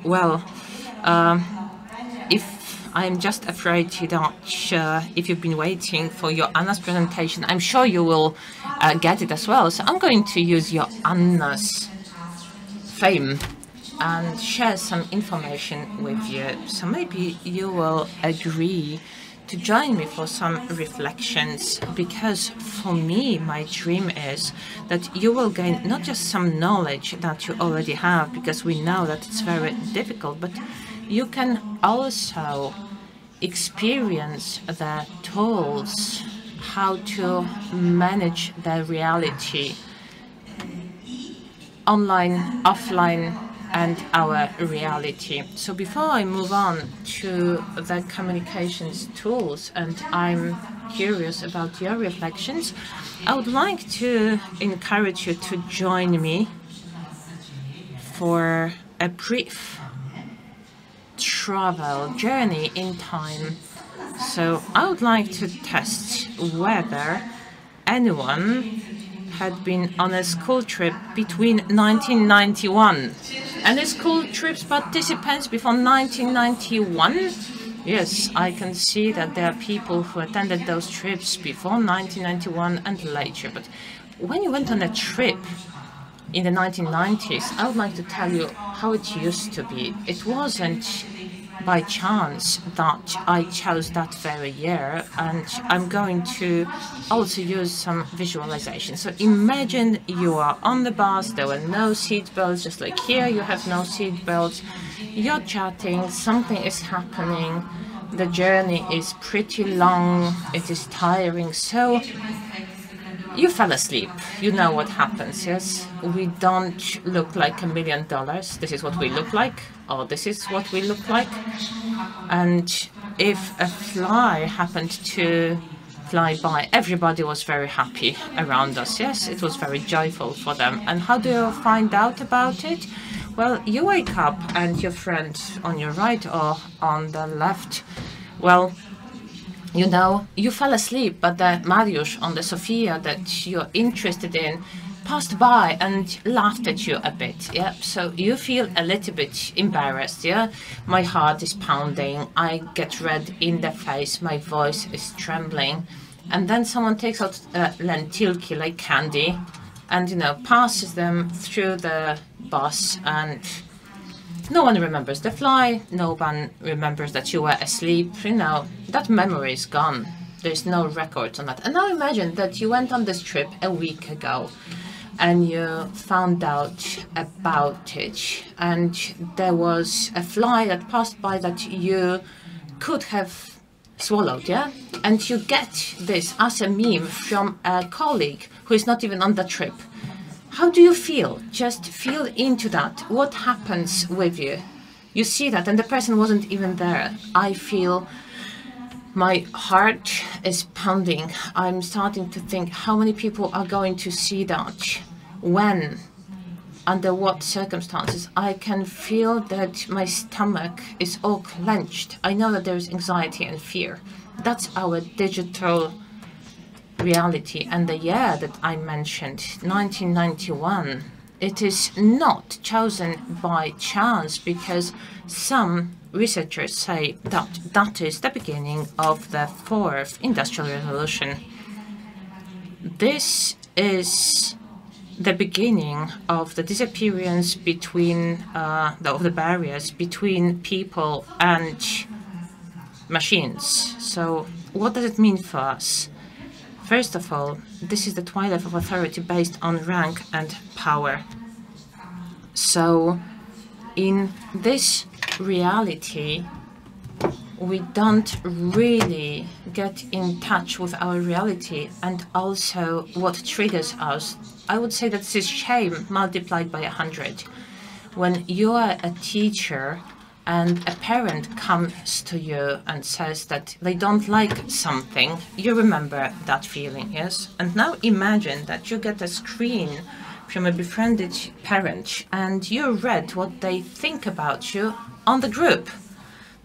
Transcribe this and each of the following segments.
Well, if I'm just afraid that if you've been waiting for your Anna's presentation, I'm sure you will get it as well. So I'm going to use your Anna's fame and share some information with you. So maybe you will agree to join me for some reflections, because for me, my dream is that you will gain not just some knowledge that you already have, because we know that it's very difficult, but you can also experience the tools, how to manage the reality, online, offline, and our reality. So before I move on to the communications tools, and I'm curious about your reflections, I would like to encourage you to join me for a brief travel journey in time. So I would like to test whether anyone had been on a school trip between 1991. Any school trips participants before 1991? Yes, I can see that there are people who attended those trips before 1991 and later. But when you went on a trip in the 1990s, I would like to tell you how it used to be. It wasn't by chance that I chose that very year, and I'm going to also use some visualization. So imagine you are on the bus, there were no seat belts, just like here you have no seat belts, you're chatting, something is happening, the journey is pretty long, it is tiring, so you fell asleep. You know what happens, yes? We don't look like $1 million. This is what we look like, or this is what we look like. And if a fly happened to fly by, everybody was very happy around us, yes? It was very joyful for them. And how do you find out about it? Well, you wake up and your friend on your right or on the left, well, you know, you fell asleep, but the Mariusz on the Sofia that you're interested in passed by and laughed at you a bit, yeah? So you feel a little bit embarrassed, yeah? My heart is pounding, I get red in the face, my voice is trembling. And then someone takes out lentilki, like candy, and, you know, passes them through the bus, and no one remembers the fly, no one remembers that you were asleep, you know, that memory is gone. There's no records on that. And now imagine that you went on this trip a week ago and you found out about it, and there was a fly that passed by that you could have swallowed, yeah? And you get this as a meme from a colleague who is not even on the trip. How do you feel? Just feel into that. What happens with you? You see that, and the person wasn't even there. I feel my heart is pounding. I'm starting to think how many people are going to see that, when, under what circumstances. I can feel that my stomach is all clenched. I know that there is anxiety and fear. That's our digital reality. And the year that I mentioned, 1991, it is not chosen by chance, because some researchers say that that is the beginning of the fourth industrial revolution. This is the beginning of the disappearance between of the barriers between people and machines. So what does it mean for us? First of all, this is the twilight of authority based on rank and power. So in this reality, we don't really get in touch with our reality and also what triggers us. I would say that this is shame multiplied by 100. When you are a teacher and a parent comes to you and says that they don't like something, you remember that feeling, yes? And now imagine that you get a screen from a befriended parent and you read what they think about you on the group.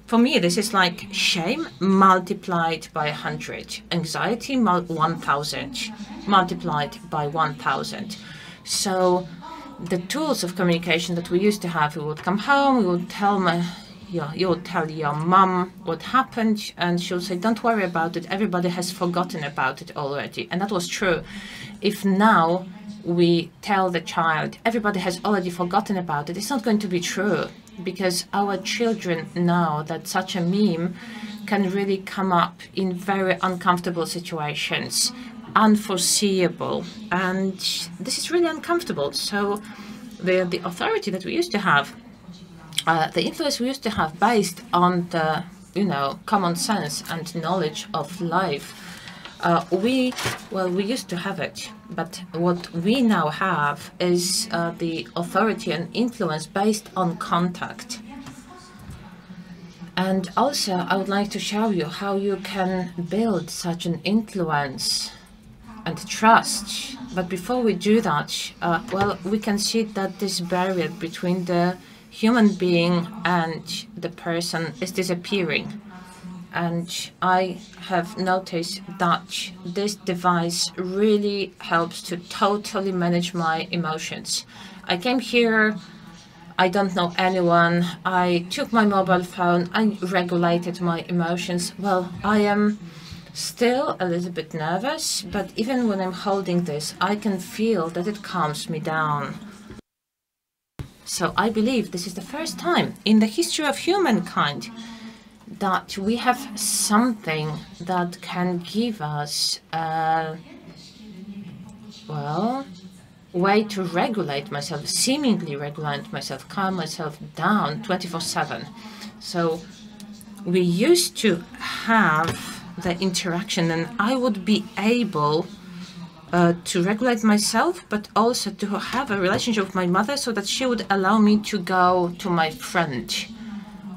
For me, this is like shame multiplied by 100, anxiety 1000 multiplied by 1000. So the tools of communication that we used to have. We would come home, we would tell you would tell your mom what happened, and she would say, don't worry about it, everybody has forgotten about it already. And that was true. If now we tell the child, everybody has already forgotten about it, it's not going to be true, because our children know that such a meme can really come up in very uncomfortable situations, unforeseeable, and this is really uncomfortable. So the authority that we used to have, the influence we used to have based on the common sense and knowledge of life, we used to have it, but what we now have is the authority and influence based on contact. And also I would like to show you how you can build such an influence and trust. But before we do that, we can see that this barrier between the human being and the person is disappearing. And I have noticed that this device really helps to totally manage my emotions. I came here, I don't know anyone, I took my mobile phone, I regulated my emotions. Well, I am still a little bit nervous, but even when I'm holding this, I can feel that it calms me down. So I believe this is the first time in the history of humankind that we have something that can give us a way to regulate myself, seemingly regulate myself, calm myself down 24/7. So we used to have the interaction, and I would be able to regulate myself, but also to have a relationship with my mother so that she would allow me to go to my friend,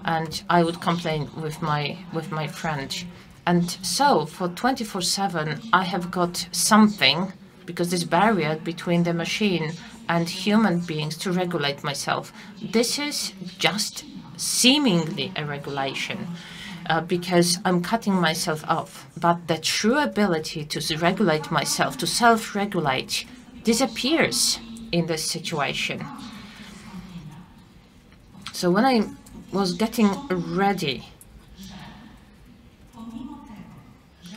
and I would complain with my friend. And so for 24/7 I have got something, because this barrier between the machine and human beings, to regulate myself. This is just seemingly a regulation, because I'm cutting myself off. But the true ability to regulate myself, to self-regulate, disappears in this situation. So when I was getting ready,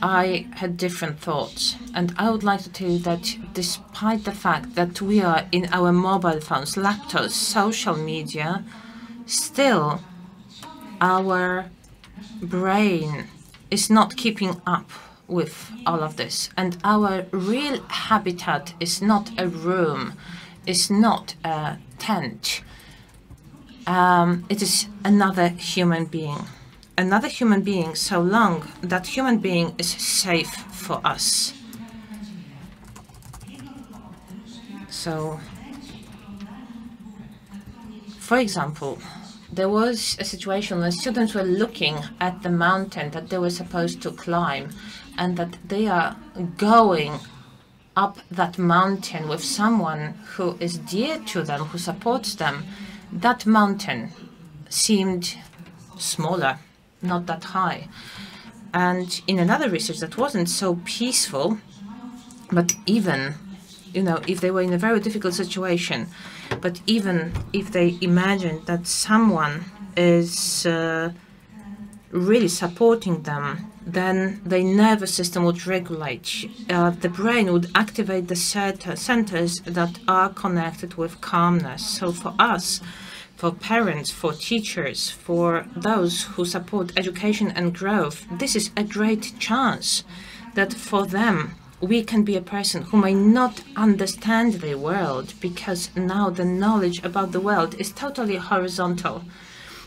I had different thoughts. And I would like to tell you that despite the fact that we are in our mobile phones, laptops, social media, still our brain is not keeping up with all of this. And our real habitat is not a room, is not a tent. It is another human being. Another human being, so long that human being is safe for us. So, for example, there was a situation when students were looking at the mountain that they were supposed to climb, and that they are going up that mountain with someone who is dear to them, who supports them. That mountain seemed smaller, not that high. And in another research that wasn't so peaceful, but even, if they were in a very difficult situation, but even if they imagined that someone is really supporting them, then the nervous system would regulate. The brain would activate the centers that are connected with calmness. So for us, for parents, for teachers, for those who support education and growth, this is a great chance that for them we can be a person who may not understand the world, because now the knowledge about the world is totally horizontal.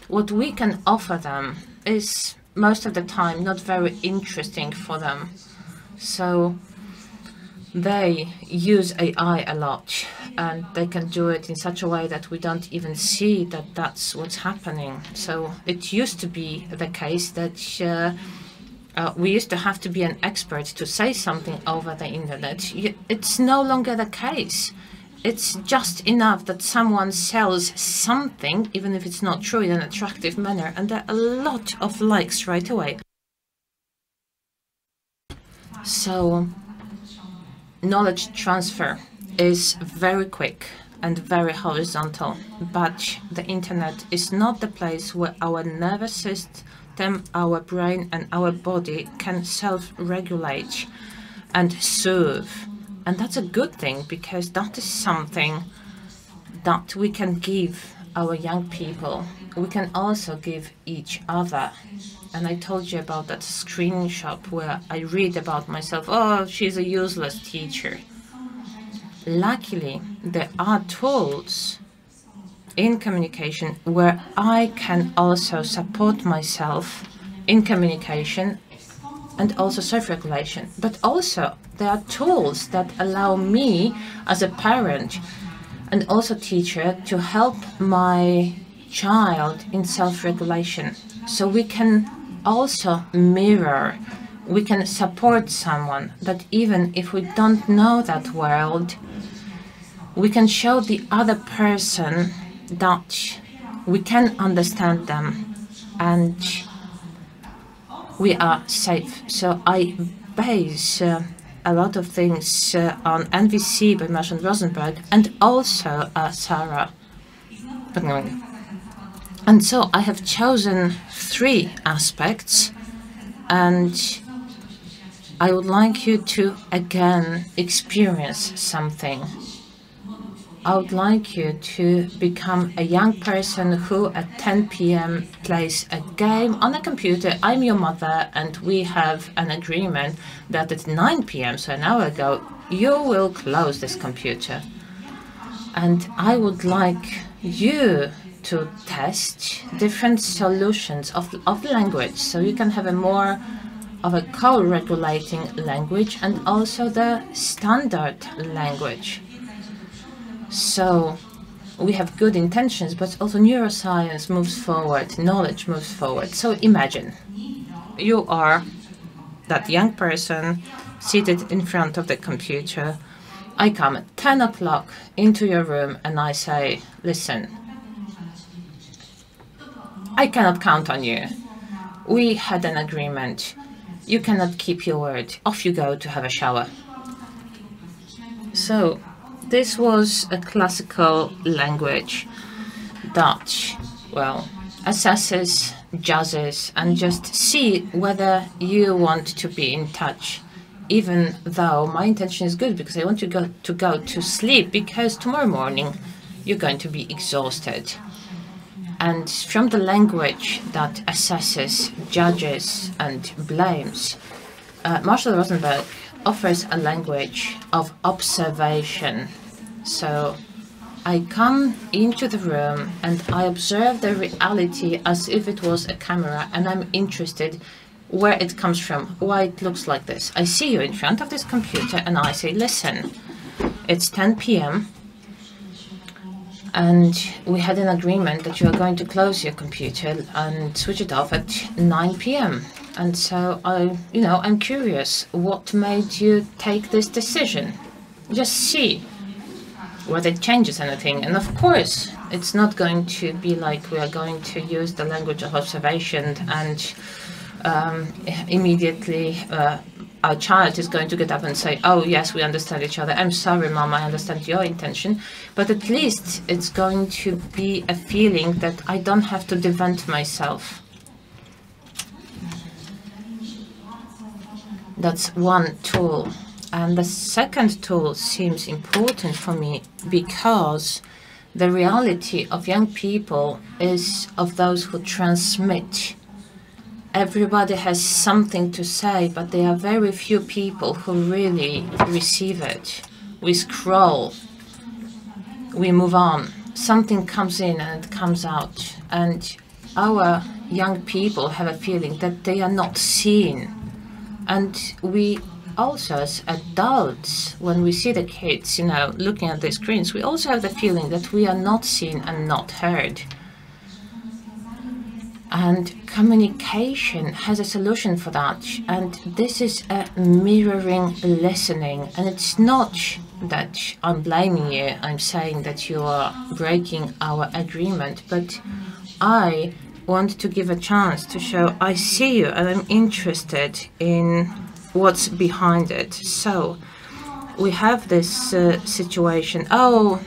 What we can offer them is most of the time not very interesting for them. So they use AI a lot, and they can do it in such a way that we don't even see that that's what's happening. So it used to be the case that we used to have to be an expert to say something over the internet. It's no longer the case. It's just enough that someone sells something, even if it's not true, in an attractive manner, and there are a lot of likes right away. So knowledge transfer is very quick. and very horizontal. But the internet is not the place where our nervous system, our brain and our body can self-regulate and soothe. And that's a good thing, because that is something that we can give our young people. We can also give each other. And I told you about that screenshot where I read about myself, oh, she's a useless teacher. Luckily, there are tools in communication where I can also support myself in communication and also self-regulation. But also, there are tools that allow me as a parent and also teacher to help my child in self-regulation. So we can also mirror, we can support someone that even if we don't know that world, we can show the other person that we can understand them and we are safe. So I base a lot of things on NVC by Marsh and Rosenberg and also Sarah. And so I have chosen 3 aspects, and I would like you to again experience something. I would like you to become a young person who at 10 p.m. plays a game on a computer. I'm your mother, and we have an agreement that at 9 p.m., so an hour ago, you will close this computer. And I would like you to test different solutions of language, so you can have a more of a co-regulating language and also the standard language. So we have good intentions, but also neuroscience moves forward, knowledge moves forward. So imagine you are that young person seated in front of the computer. I come at 10 o'clock into your room and I say, listen, I cannot count on you. We had an agreement. You cannot keep your word. Off you go to have a shower. So this was a classical language that, well, assesses, judges, and just see whether you want to be in touch. Even though my intention is good, because I want you to go to sleep, because tomorrow morning you're going to be exhausted. And from the language that assesses, judges, and blames, Marshall Rosenberg offers a language of observation. So I come into the room and I observe the reality as if it was a camera, and I'm interested where it comes from, why it looks like this. I see you in front of this computer and I say, listen, it's 10 p.m. and we had an agreement that you are going to close your computer and switch it off at 9 p.m. And so I'm curious, what made you take this decision? Just see whether it changes anything. And of course, it's not going to be like we are going to use the language of observation and immediately our child is going to get up and say, oh yes, we understand each other. I'm sorry, Mom, I understand your intention. But at least it's going to be a feeling that I don't have to defend myself. That's one tool. And the second tool seems important for me because the reality of young people is of those who transmit. Everybody has something to say, but there are very few people who really receive it. We scroll, we move on, something comes in and it comes out, and our young people have a feeling that they are not seen. And we also, as adults, when we see the kids, looking at the screens, we also have the feeling that we are not seen and not heard. And communication has a solution for that, and this is a mirroring listening. And it's not that I'm blaming you, I'm saying that you are breaking our agreement, but I want to give a chance to show I see you and I'm interested in what's behind it. So we have this situation, oh,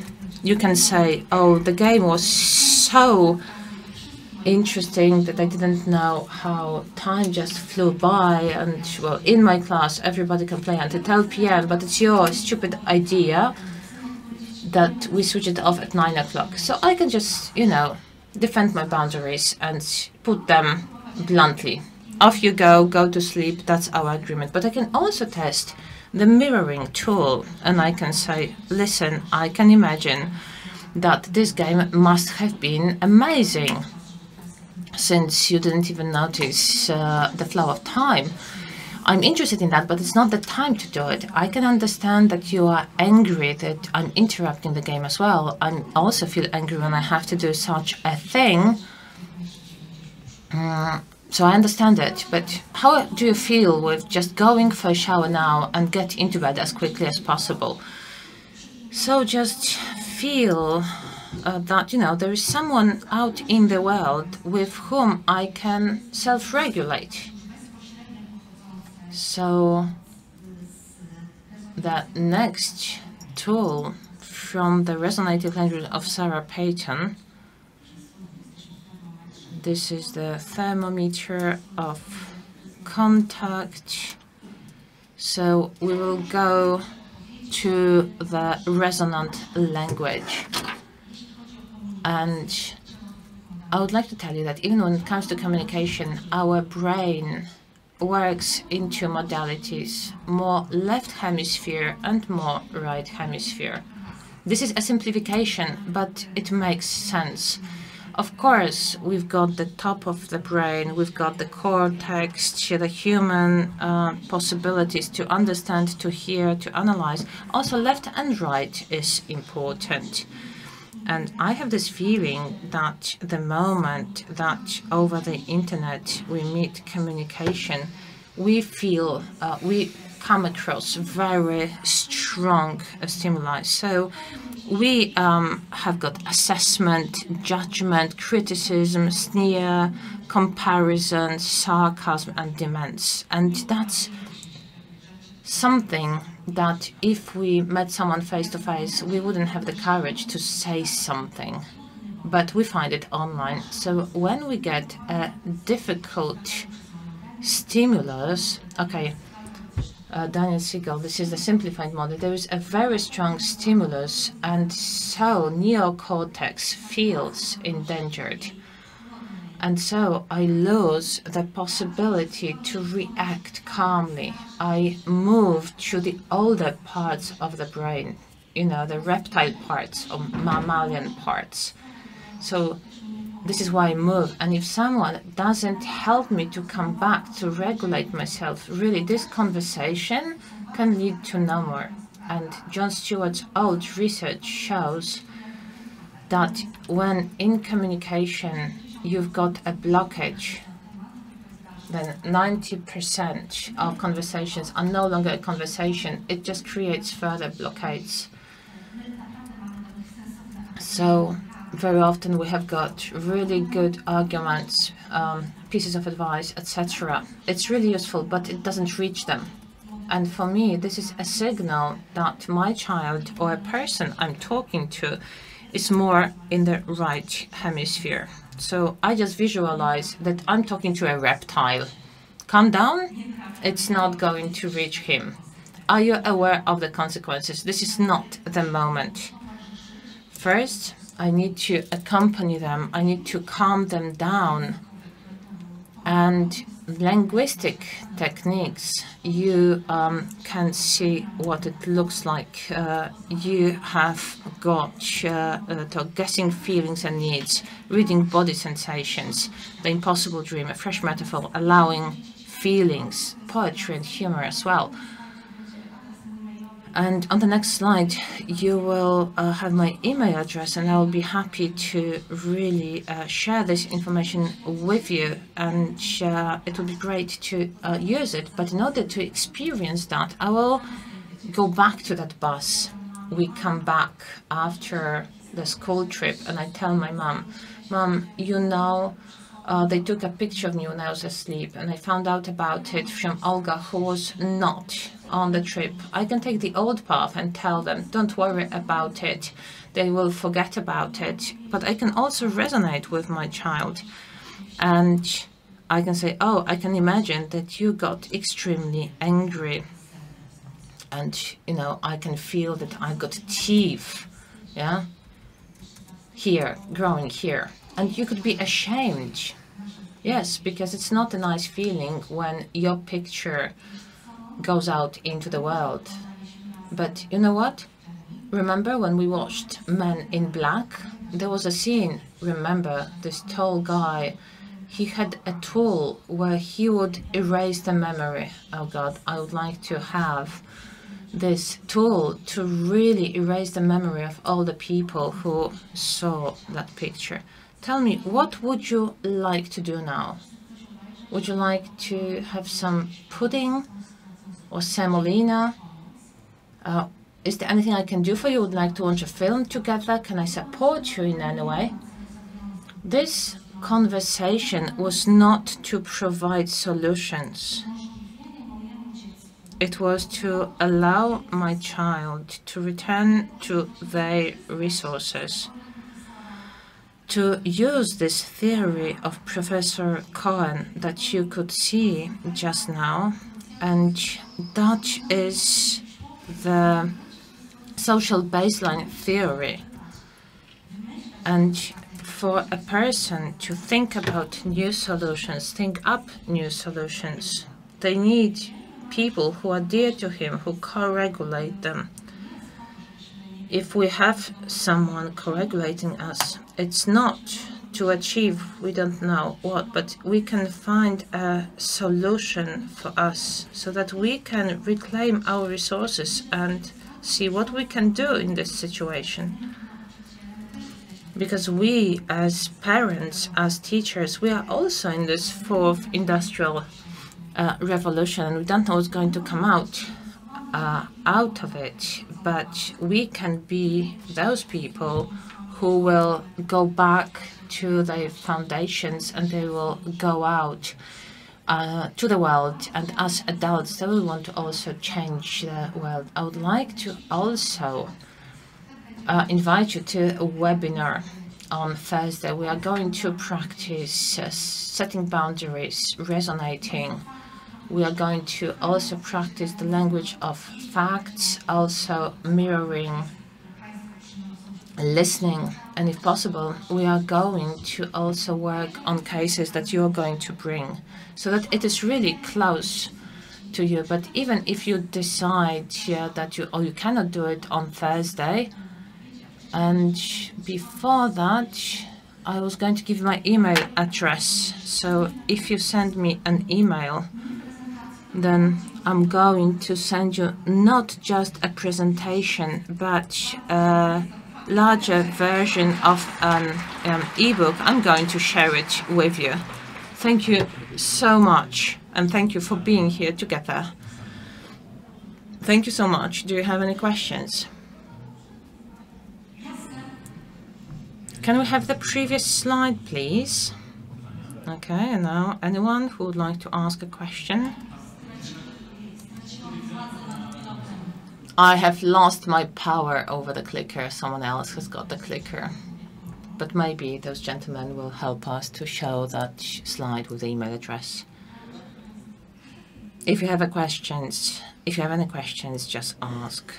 You can say, oh, the game was so interesting that I didn't know how time just flew by, and well, in my class everybody can play until 12 p.m. but it's your stupid idea that we switch it off at 9 o'clock. So I can just, you know, defend my boundaries and put them bluntly. Off you go to sleep, that's our agreement. But I can also test the mirroring tool, and I can say, listen, I can imagine that this game must have been amazing, since you didn't even notice the flow of time. I'm interested in that, but it's not the time to do it. I can understand that you are angry that I'm interrupting the game as well. I also feel angry when I have to do such a thing. So I understand it, but how do you feel with just going for a shower now and get into bed as quickly as possible? So just feel that, you know, there is someone out in the world with whom I can self-regulate. So the next tool from the resonative language of Sarah Payton, this is the thermometer of contact. So we will go to the resonant language. And I would like to tell you that even when it comes to communication, our brain works in two modalities, more left hemisphere and more right hemisphere. This is a simplification, but it makes sense. Of course, we've got the top of the brain, we've got the cortex, the human possibilities to understand, to hear, to analyze. Also, left and right is important. And I have this feeling that the moment that over the internet we meet communication, we feel, we come across very strong stimuli. So we have got assessment, judgment, criticism, sneer, comparison, sarcasm, and demands. And that's something that if we met someone face to face, we wouldn't have the courage to say something, but we find it online. So when we get a difficult stimulus, okay, Daniel Siegel, this is the simplified model, there is a very strong stimulus, and so neocortex feels endangered. And so I lose the possibility to react calmly. I move to the older parts of the brain, you know, the reptile parts or mammalian parts. So this is why I move. And if someone doesn't help me to come back to regulate myself, really this conversation can lead to no more. And Jon Stewart's old research shows that when in communication you've got a blockage, then 90% of conversations are no longer a conversation. It just creates further blockades. So very often we have got really good arguments, pieces of advice, etc. It's really useful, but it doesn't reach them. And for me, this is a signal that my child or a person I'm talking to is more in the right hemisphere. So I just visualize that I'm talking to a reptile. Calm down, it's not going to reach him. Are you aware of the consequences? This is not the moment. First, I need to accompany them. I need to calm them down. And linguistic techniques, you can see what it looks like. You have got guessing feelings and needs, reading body sensations, the impossible dream, a fresh metaphor, allowing feelings, poetry and humor as well. And on the next slide, you will have my email address, and I will be happy to really share this information with you. And it will be great to use it. But in order to experience that, I will go back to that bus. We come back after the school trip, and I tell my mom, Mom, you know, They took a picture of me when I was asleep, and I found out about it from Olga, who was not on the trip. I can take the old path and tell them, don't worry about it. They will forget about it. But I can also resonate with my child. And I can say, oh, I can imagine that you got extremely angry. And, you know, I can feel that I got teeth, yeah, here, growing here. And you could be ashamed. Yes, because it's not a nice feeling when your picture goes out into the world. But you know what? Remember when we watched Men in Black? There was a scene, remember, this tall guy, he had a tool where he would erase the memory. Oh God, I would like to have this tool to really erase the memory of all the people who saw that picture. Tell me, what would you like to do now? Would you like to have some pudding or semolina? Is there anything I can do for you? Would like to watch a film together? Can I support you in any way? This conversation was not to provide solutions. It was to allow my child to return to their resources, to use this theory of Professor Cohen that you could see just now, and that is the social baseline theory. And for a person to think about new solutions, think up new solutions, they need people who are dear to him, who co-regulate them. If we have someone co-regulating us, it's not to achieve, we don't know what, but we can find a solution for us so that we can reclaim our resources and see what we can do in this situation. Because we, as parents, as teachers, we are also in this fourth industrial revolution, and we don't know what's going to come out of it, but we can be those people who will go back to their foundations, and they will go out to the world, and as adults they will want to also change the world. I would like to also invite you to a webinar on Thursday. We are going to practice setting boundaries, resonating. We are going to also practice the language of facts, also mirroring, listening, and if possible, we are going to also work on cases that you're going to bring so that it is really close to you. But even if you decide that you cannot do it on Thursday, and before that, I was going to give you my email address. So if you send me an email, then I'm going to send you not just a presentation, but a larger version of an ebook. I'm going to share it with you. Thank you so much, and thank you for being here together. Thank you so much. Do you have any questions? Can we have the previous slide, please? Okay, and now anyone who would like to ask a question? I have lost my power over the clicker. Someone else has got the clicker. But maybe those gentlemen will help us to show that slide with the email address. If you have any questions, just ask.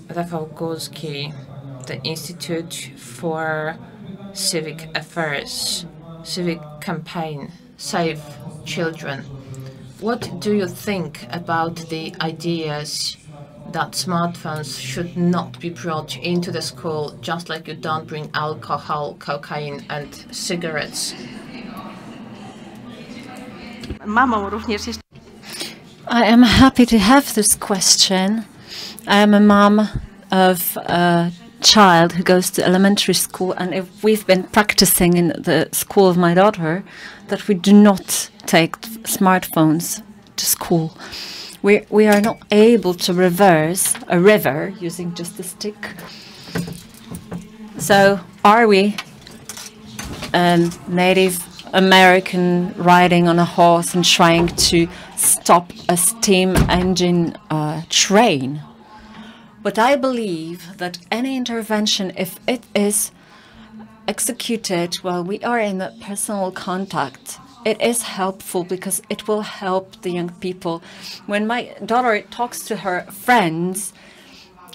Rafał Górski, the Institute for Civic Affairs, Civic Campaign, Save Children. What do you think about the ideas that smartphones should not be brought into the school, just like you don't bring alcohol, cocaine and cigarettes? I am happy to have this question. I am a mom of a child who goes to elementary school, and if we've been practicing in the school of my daughter that we do not take smartphones to school. We are not able to reverse a river using just a stick. So are we Native American riding on a horse and trying to stop a steam engine train? But I believe that any intervention, if it is executed while we are in a personal contact, it is helpful because it will help the young people. When my daughter talks to her friends,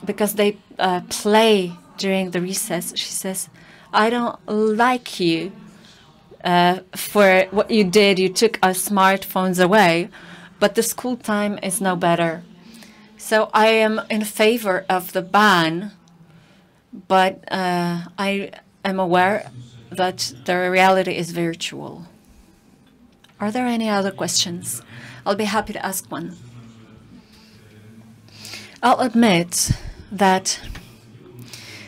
because they play during the recess, she says, "I don't like you for what you did. You took our smartphones away, but the school time is no better." So I am in favor of the ban, but I am aware that the reality is virtual. Are there any other questions? I'll be happy to ask one. I'll admit that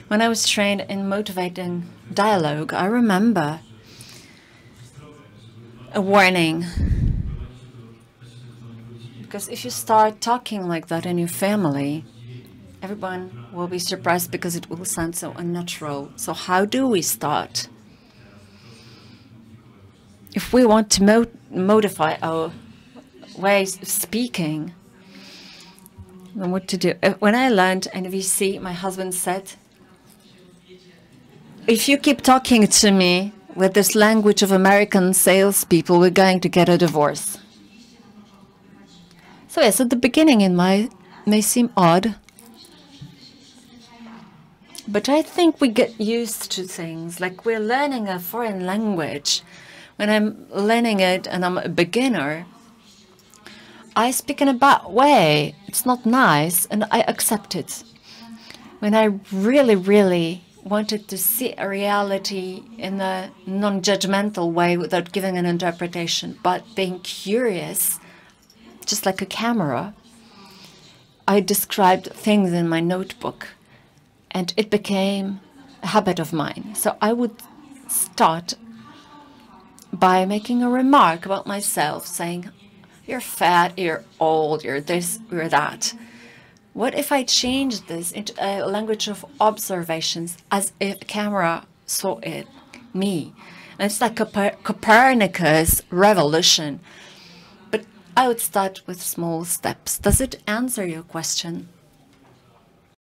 when I was trained in motivating dialogue, I remember a warning. Because if you start talking like that in your family, everyone will be surprised because it will sound so unnatural. So how do we start? If we want to modify our ways of speaking, then what to do? When I learned NVC, my husband said, "If you keep talking to me with this language of American salespeople, we're going to get a divorce." So yes, at the beginning it may seem odd, but I think we get used to things. Like we're learning a foreign language. When I'm learning it and I'm a beginner, I speak in a bad way. It's not nice, and I accept it. When I really, really wanted to see a reality in a non-judgmental way without giving an interpretation, but being curious, just like a camera, I described things in my notebook, and it became a habit of mine. So I would start by making a remark about myself, saying, "You're fat, you're old, you're this, you're that." What if I changed this into a language of observations as if a camera saw it, me? And it's like a Copernicus revolution. But I would start with small steps. Does it answer your question?